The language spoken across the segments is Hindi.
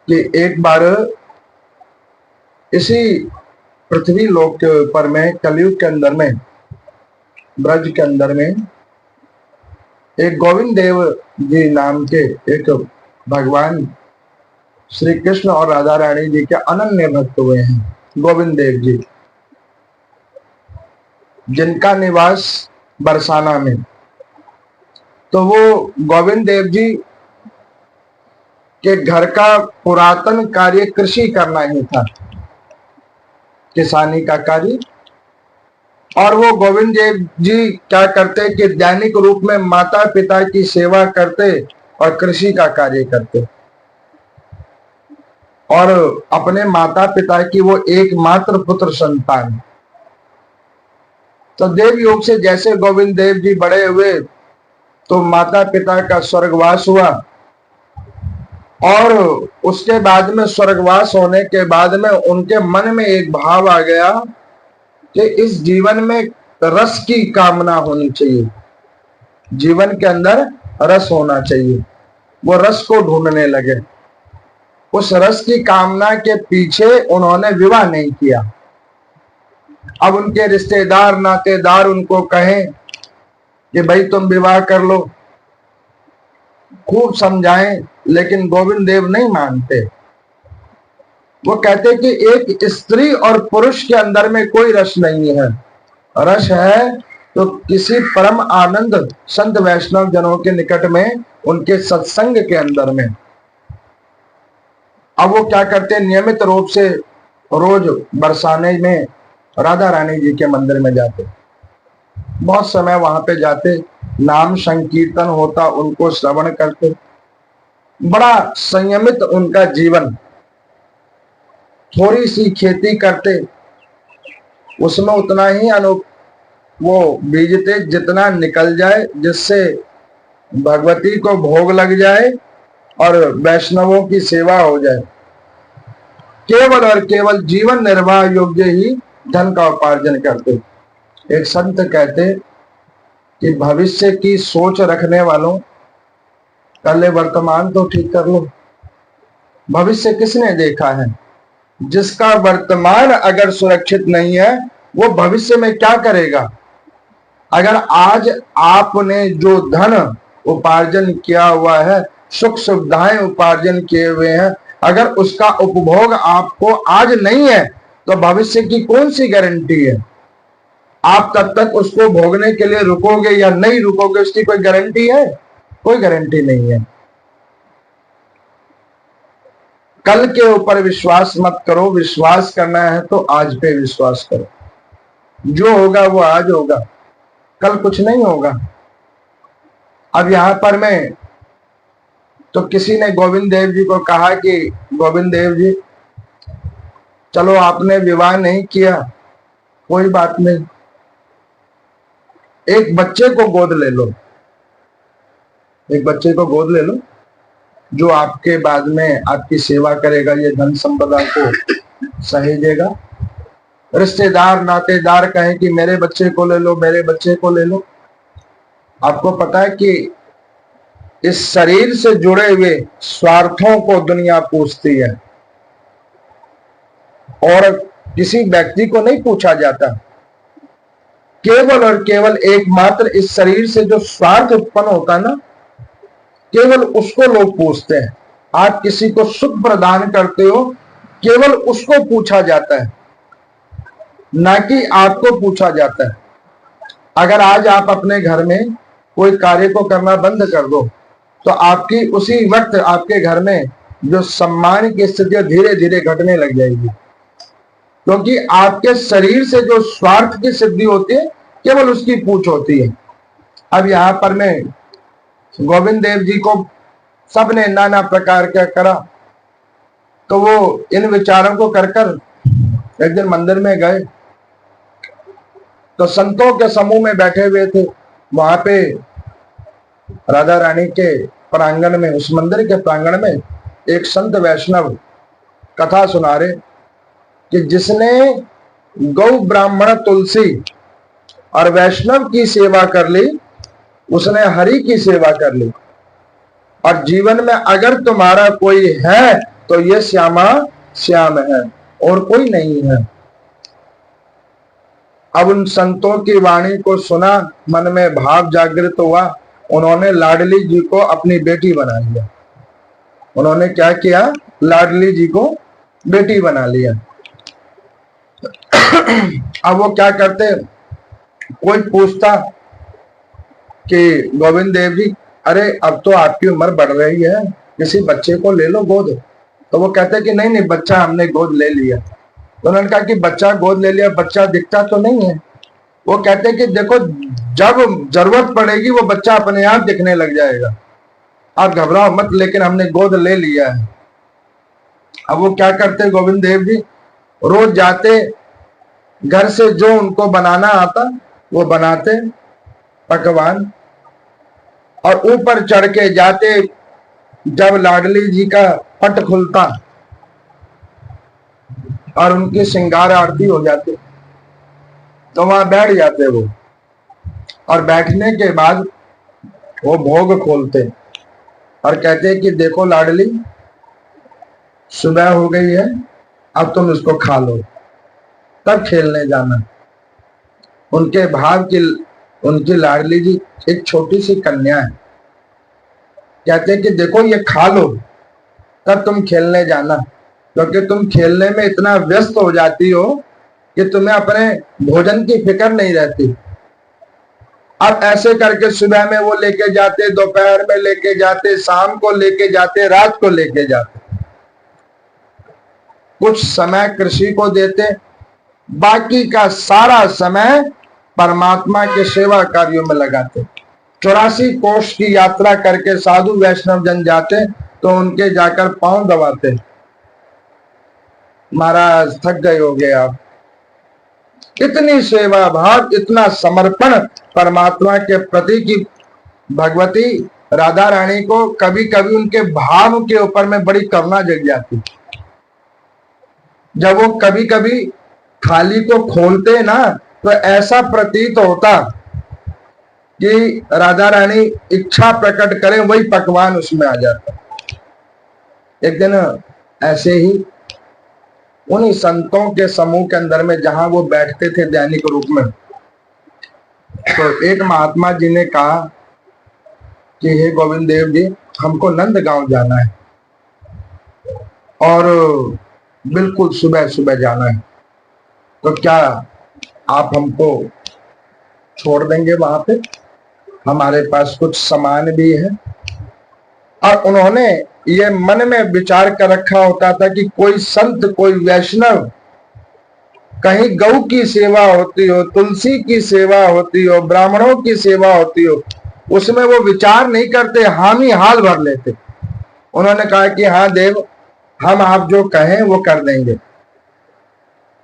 कि एक बार इसी पृथ्वी लोक के ऊपर में कलयुग के अंदर में ब्रज के अंदर में एक गोविंद देव जी नाम के एक भगवान श्री कृष्ण और राधा रानी जी के अनन्य भक्त हुए हैं। गोविंद देव जी जिनका निवास बरसाना में, तो वो गोविंद देव जी के घर का पुरातन कार्य कृषि करना ही था, किसानी का कार्य। और वो गोविंद देव जी क्या करते कि दैनिक रूप में माता पिता की सेवा करते और कृषि का कार्य करते, और अपने माता पिता की वो एकमात्र पुत्र संतान। तो देव योग से जैसे गोविंद देव जी बड़े हुए तो माता पिता का स्वर्गवास हुआ, और उसके बाद में स्वर्गवास होने के बाद में उनके मन में एक भाव आ गया कि इस जीवन में रस की कामना होनी चाहिए, जीवन के अंदर रस होना चाहिए। वो रस को ढूंढने लगे। उस रस की कामना के पीछे उन्होंने विवाह नहीं किया। अब उनके रिश्तेदार नातेदार उनको कहें कि भाई तुम विवाह कर लो, खूब समझाएं, लेकिन गोविंद देव नहीं मानते। वो कहते कि एक स्त्री और पुरुष के अंदर में कोई रस नहीं है, रस है तो किसी परम आनंद संत वैष्णव जनों के निकट में, उनके सत्संग के अंदर में। अब वो क्या करते, नियमित रूप से रोज बरसाने में राधा रानी जी के मंदिर में जाते, बहुत समय वहां पे जाते, नाम संकीर्तन होता, उनको श्रवण करते। बड़ा संयमित उनका जीवन। थोड़ी सी खेती करते, उसमें उतना ही वो बीजते जितना निकल जाए, जिससे भगवती को भोग लग जाए और वैष्णवों की सेवा हो जाए। केवल और केवल जीवन निर्वाह योग्य ही धन का उपार्जन करते। एक संत कहते कि भविष्य की सोच रखने वालों, पहले वर्तमान तो ठीक कर लो। भविष्य किसने देखा है? जिसका वर्तमान अगर सुरक्षित नहीं है, वो भविष्य में क्या करेगा? अगर आज आपने जो धन उपार्जन किया हुआ है, सुख सुविधाएं उपार्जन किए हुए हैं, अगर उसका उपभोग आपको आज नहीं है, तो भविष्य की कौन सी गारंटी है? आप तब तक उसको भोगने के लिए रुकोगे या नहीं रुकोगे, उसकी कोई गारंटी है? कोई गारंटी नहीं है। कल के ऊपर विश्वास मत करो, विश्वास करना है तो आज पे विश्वास करो। जो होगा वो आज होगा, कल कुछ नहीं होगा। अब यहां पर मैं तो किसी ने गोविंद देव जी को कहा कि गोविंद देव जी, चलो आपने विवाह नहीं किया, कोई बात नहीं, एक बच्चे को गोद ले लो, एक बच्चे को गोद ले लो, जो आपके बाद में आपकी सेवा करेगा, ये धन संपदा को सहेजेगा। रिश्तेदार नातेदार कहें कि मेरे बच्चे को ले लो, मेरे बच्चे को ले लो। आपको पता है कि इस शरीर से जुड़े हुए स्वार्थों को दुनिया पूछती है, और किसी व्यक्ति को नहीं पूछा जाता। केवल और केवल एकमात्र इस शरीर से जो स्वार्थ उत्पन्न होता है ना, केवल उसको लोग पूछते हैं। आप किसी को सुख प्रदान करते हो, केवल उसको पूछा जाता है, ना कि आपको पूछा जाता है। अगर आज आप अपने घर में कोई कार्य को करना बंद कर दो, तो आपकी उसी वक्त आपके घर में जो सम्मान की स्थिति धीरे धीरे घटने लग जाएगी, क्योंकि आपके शरीर से जो स्वार्थ की सिद्धि होती है, केवल उसकी पूछ होती है। अब यहाँ पर मैं गोविंद देव जी को सबने नाना प्रकार का करा, तो वो इन विचारों को कर एक दिन मंदिर में गए, तो संतों के समूह में बैठे हुए थे। वहां पे राधा रानी के प्रांगण में, उस मंदिर के प्रांगण में एक संत वैष्णव कथा सुना रहे कि जिसने गौ ब्राह्मण तुलसी और वैष्णव की सेवा कर ली, उसने हरि की सेवा कर ली। और जीवन में अगर तुम्हारा कोई है तो ये श्यामा श्याम है और कोई नहीं है। अब उन संतों की वाणी को सुना, मन में भाव जागृत हुआ, उन्होंने लाडली जी को अपनी बेटी बना लिया। उन्होंने क्या किया? लाडली जी को बेटी बना लिया। अब वो क्या करते, कोई पूछता कि गोविंद देव जी, अरे अब तो आपकी उम्र बढ़ रही है, किसी बच्चे को ले लो गोद। तो वो कहते कि नहीं नहीं, बच्चा हमने गोद ले लिया। तो उन्होंने कहा कि बच्चा गोद ले लिया, बच्चा दिखता तो नहीं है। वो कहते कि देखो, जब जरूरत पड़ेगी वो बच्चा अपने आप दिखने लग जाएगा, आप घबराओ मत, लेकिन हमने गोद ले लिया है। अब वो क्या करते गोविंद देव जी, रोज जाते, घर से जो उनको बनाना आता वो बनाते पकवान, और ऊपर चढ़ के जाते। जब लाडली जी का पट खुलता और उनकी श्रृंगार आरती हो जाती, तो वहां बैठ जाते वो, और बैठने के बाद वो भोग खोलते और कहते कि देखो लाडली, सुबह हो गई है, अब तुम इसको खा लो, तब खेलने जाना। उनके भाव की, उनकी लाडली जी एक छोटी सी कन्या है, कहते कि देखो ये खा लो, तब तुम खेलने जाना, क्योंकि तुम खेलने में इतना व्यस्त हो जाती हो कि तुम्हें अपने भोजन की फिक्र नहीं रहती। अब ऐसे करके सुबह में वो लेके जाते, दोपहर में लेके जाते, शाम को लेके जाते, रात को लेके जाते। कुछ समय कृषि को देते, बाकी का सारा समय परमात्मा के सेवा कार्यों में लगाते। 84 कोष की यात्रा करके साधु वैष्णव जन जाते तो उनके जाकर पांव दबाते, महाराज थक गए होगे आप। इतनी सेवा भाव, इतना समर्पण परमात्मा के प्रति की भगवती राधा रानी को कभी कभी उनके भाव के ऊपर में बड़ी करुणा जग जाती। जब वो कभी कभी थाली को खोलते ना, तो ऐसा प्रतीत होता कि राधा रानी इच्छा प्रकट करें, वही पकवान उसमें आ जाता। एक दिन ऐसे ही उन्हीं संतों के समूह के अंदर में, जहां वो बैठते थे दैनिक रूप में, तो एक महात्मा जी ने कहा कि हे गोविंद देव जी, हमको नंदगांव जाना है और बिल्कुल सुबह सुबह जाना है, तो क्या आप हमको छोड़ देंगे वहां पे? हमारे पास कुछ सामान भी है। और उन्होंने ये मन में विचार कर रखा होता था कि कोई संत, कोई वैष्णव, कहीं गौ की सेवा होती हो, तुलसी की सेवा होती हो, ब्राह्मणों की सेवा होती हो, उसमें वो विचार नहीं करते, हामी हाल भर लेते। उन्होंने कहा कि हाँ देव, हम आप जो कहें वो कर देंगे,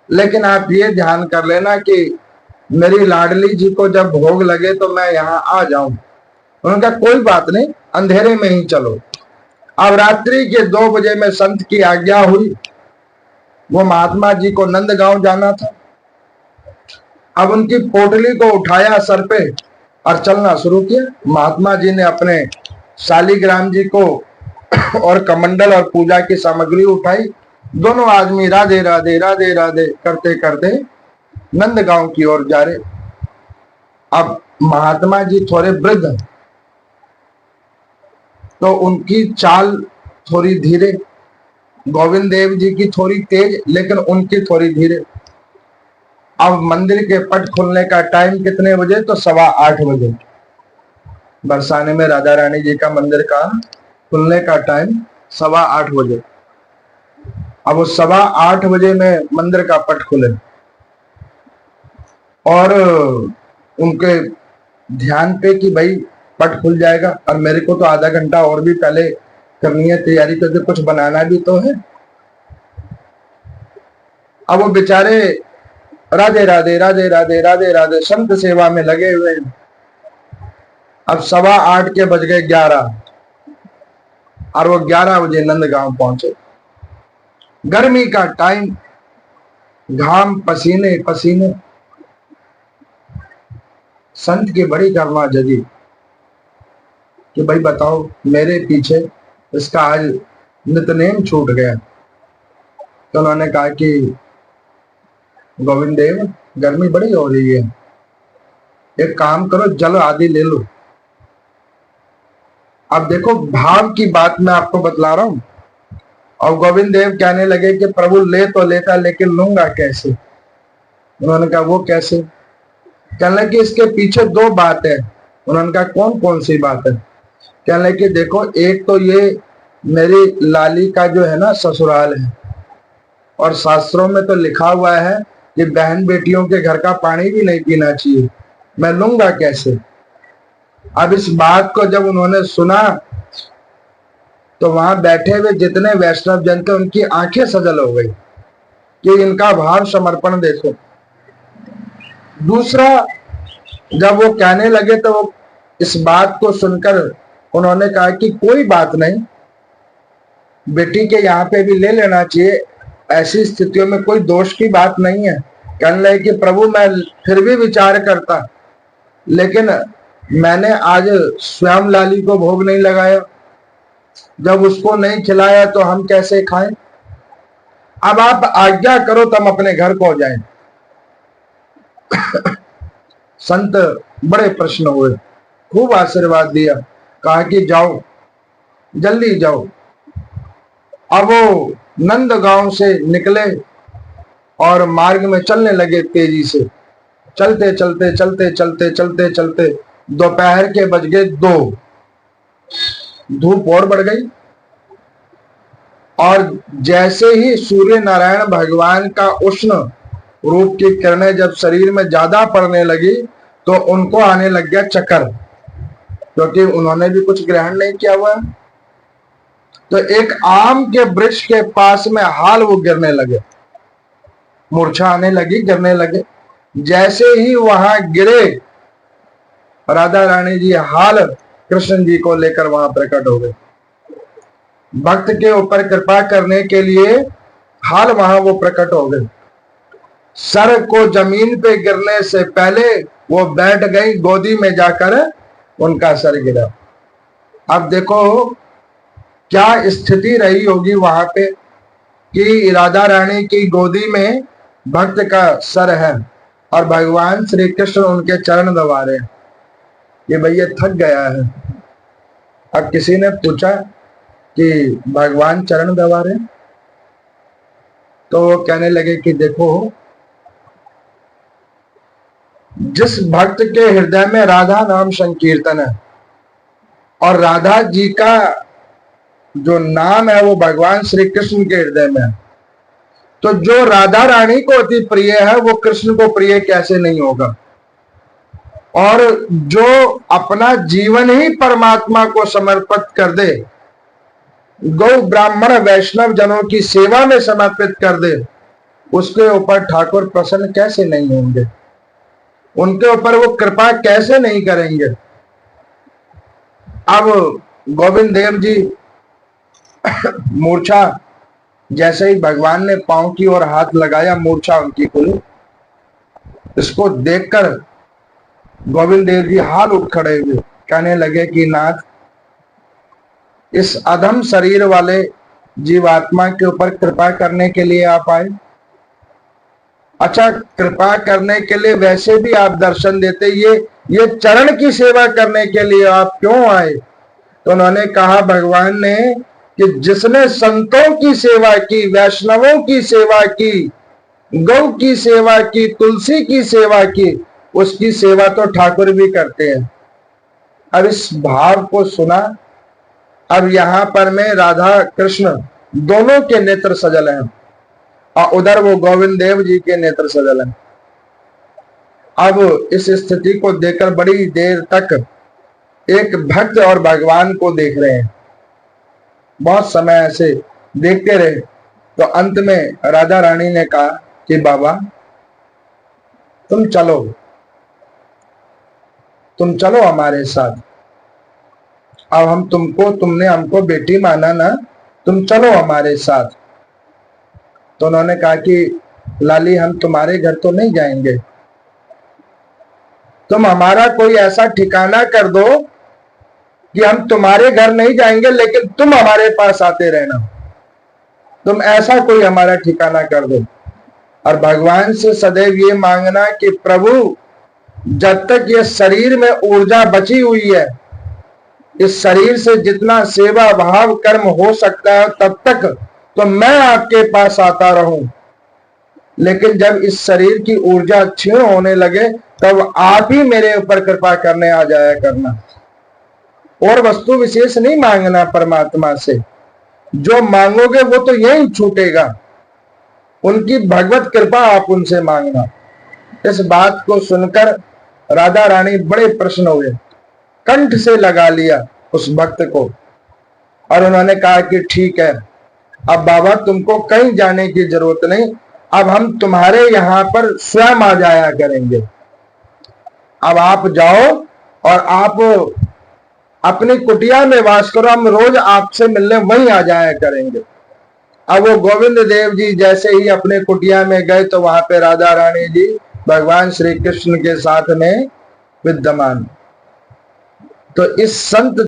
लेकिन आप ये ध्यान कर लेना कि मेरी लाडली जी को जब भोग लगे तो मैं यहाँ आ जाऊं। उन्होंने कहा कोई बात नहीं, अंधेरे में ही चलो। अब रात्रि के 2 बजे में संत की आज्ञा हुई, वो महात्मा जी को नंदगांव जाना था। अब उनकी पोटली को उठाया सर पे और चलना शुरू किया। महात्मा जी ने अपने शालिग्राम जी को और कमंडल और पूजा की सामग्री उठाई। दोनों आदमी राधे राधे राधे राधे करते करते नंदगांव की ओर जा रहे। अब महात्मा जी थोड़े वृद्ध, तो उनकी चाल थोड़ी धीरे, गोविंद देव जी की थोड़ी तेज, लेकिन उनकी थोड़ी धीरे। अब मंदिर के पट खुलने का टाइम कितने बजे? तो 8:15 बजे। बरसाने में राधा रानी जी का मंदिर का खुलने का टाइम 8:15 बजे। अब वो 8:15 बजे में मंदिर का पट खुले और उनके ध्यान पे कि भाई पट खुल जाएगा और मेरे को तो आधा घंटा और भी पहले करनी है तैयारी, क्योंकि कुछ बनाना भी तो है। अब वो बेचारे राधे राधे राधे राधे राधे राधे संत सेवा में लगे हुए हैं। अब 8:15 के बज गए 11 और वो 11 बजे नंदगांव पहुंचे। गर्मी का टाइम, घाम, पसीने पसीने। संत की बड़ी करुणा जगी कि भाई बताओ, मेरे पीछे इसका आज नितनेम छूट गया। तो उन्होंने कहा कि गोविंद देव, गर्मी बड़ी हो रही है, एक काम करो, जल आदि ले लो। अब देखो, भाव की बात मैं आपको बतला रहा हूं। और गोविंद देव कहने लगे कि प्रभु ले तो लेता, लेकिन लूंगा कैसे? उन्होंने कहा वो कैसे? कहने लगे इसके पीछे दो बात है। उन्होंने कहा कौन कौन सी बात है? कहने लगे देखो, एक तो ये मेरी लाली का जो है ना ससुराल है, और शास्त्रों में तो लिखा हुआ है कि बहन बेटियों के घर का पानी भी नहीं पीना चाहिए, मैं लूंगा कैसे? अब इस बात को जब उन्होंने सुना तो वहां बैठे हुए जितने वैष्णव जन थे उनकी आंखें सजल हो गई कि इनका भाव समर्पण देखो। दूसरा, जब वो कहने लगे तो वो इस बात को सुनकर उन्होंने कहा कि कोई बात नहीं, बेटी के यहाँ पे भी ले लेना चाहिए, ऐसी स्थितियों में कोई दोष की बात नहीं है। कहने लगे कि प्रभु मैं फिर भी विचार करता, लेकिन मैंने आज स्वयं लाली को भोग नहीं लगाया, जब उसको नहीं खिलाया तो हम कैसे खाएं? अब आप आज्ञा करो तो हम अपने घर को जाएं। संत बड़े प्रश्न हुए, खूब आशीर्वाद दिया, कहा कि जाओ, जल्दी जाओ। अब वो नंद गांव से निकले और मार्ग में चलने लगे तेजी से। चलते चलते चलते चलते चलते चलते दोपहर के बज गए 2, धूप और बढ़ गई। और जैसे ही सूर्य नारायण भगवान का उष्ण रूप की किरणें जब शरीर में ज्यादा पड़ने लगी तो उनको आने लग गया चक्कर, क्योंकि उन्होंने भी कुछ ग्रहण नहीं किया हुआ। तो एक आम के वृक्ष के पास में हाल वो गिरने लगे, मूर्छा आने लगी, गिरने लगे। जैसे ही वहां गिरे, राधा रानी जी हाल कृष्ण जी को लेकर वहां प्रकट हो गए। भक्त के ऊपर कृपा करने के लिए हाल वहां वो प्रकट हो गए। सर को जमीन पे गिरने से पहले वो बैठ गई, गोदी में जाकर उनका सर गिरा। अब देखो क्या स्थिति रही होगी वहां पे कि राधा रानी की गोदी में भक्त का सर है और भगवान श्री कृष्ण उनके चरण दबा रहे हैं। ये भैया थक गया है। अब किसी ने पूछा कि भगवान चरण दबा रहे हैं, तो वो कहने लगे कि देखो, जिस भक्त के हृदय में राधा नाम संकीर्तन है और राधा जी का जो नाम है वो भगवान श्री कृष्ण के हृदय में है, तो जो राधा रानी को अति प्रिय है वो कृष्ण को प्रिय कैसे नहीं होगा? और जो अपना जीवन ही परमात्मा को समर्पित कर दे, गौ ब्राह्मण वैष्णव जनों की सेवा में समर्पित कर दे, उसके ऊपर ठाकुर प्रसन्न कैसे नहीं होंगे? उनके ऊपर वो कृपा कैसे नहीं करेंगे? अब गोविंद देव जी मूर्छा, जैसे ही भगवान ने पांव की ओर हाथ लगाया, मूर्छा उनकी खुली। इसको देखकर गोविंद देव जी हाल उठ खड़े हुए, कहने लगे कि नाथ, इस अधम शरीर वाले जीवात्मा के ऊपर कृपा करने के लिए आप आए? अच्छा, कृपा करने के लिए वैसे भी आप दर्शन देते, ये चरण की सेवा करने के लिए आप क्यों आए? तो उन्होंने कहा भगवान ने कि जिसने संतों की सेवा की, वैष्णवों की सेवा की, गौ की सेवा की, तुलसी की सेवा की, उसकी सेवा तो ठाकुर भी करते हैं। अब इस भाव को सुना। अब यहां पर में राधा कृष्ण दोनों के नेत्र सजल हैं और उधर वो गोविंद देव जी के नेत्र सजल हैं। अब इस स्थिति को देखकर बड़ी देर तक एक भक्त और भगवान को देख रहे हैं। बहुत समय ऐसे देखते रहे तो अंत में राधा रानी ने कहा कि बाबा तुम चलो हमारे साथ। अब हम तुमने हमको बेटी माना ना, तुम चलो हमारे साथ। तो उन्होंने कहा कि लाली, हम तुम्हारे घर तो नहीं जाएंगे, तुम हमारा कोई ऐसा ठिकाना कर दो कि हम तुम्हारे घर नहीं जाएंगे, लेकिन तुम हमारे पास आते रहना। तुम ऐसा कोई हमारा ठिकाना कर दो। और भगवान से सदैव ये मांगना कि प्रभु जब तक ये शरीर में ऊर्जा बची हुई है, इस शरीर से जितना सेवा भाव कर्म हो सकता है तब तक तो मैं आपके पास आता रहूं, लेकिन जब इस शरीर की ऊर्जा क्षीण होने लगे तब आप ही मेरे ऊपर कृपा करने आ जाया करना। और वस्तु विशेष नहीं मांगना परमात्मा से, जो मांगोगे वो तो यही छूटेगा, उनकी भगवत कृपा आप उनसे मांगना। इस बात को सुनकर राधा रानी बड़े प्रसन्न हुए, कंठ से लगा लिया उस भक्त को, और उन्होंने कहा कि ठीक है, अब बाबा तुमको कहीं जाने की जरूरत नहीं, अब हम तुम्हारे यहाँ पर स्वयं आ जाया करेंगे। अब आप जाओ और आप अपनी कुटिया में वास करो, हम रोज आपसे मिलने वहीं आ जाया करेंगे। अब वो गोविंद देव जी जैसे ही अपने कुटिया में गए तो वहां पे राधा रानी जी भगवान श्री कृष्ण के साथ में विद्यमान। तो इस संत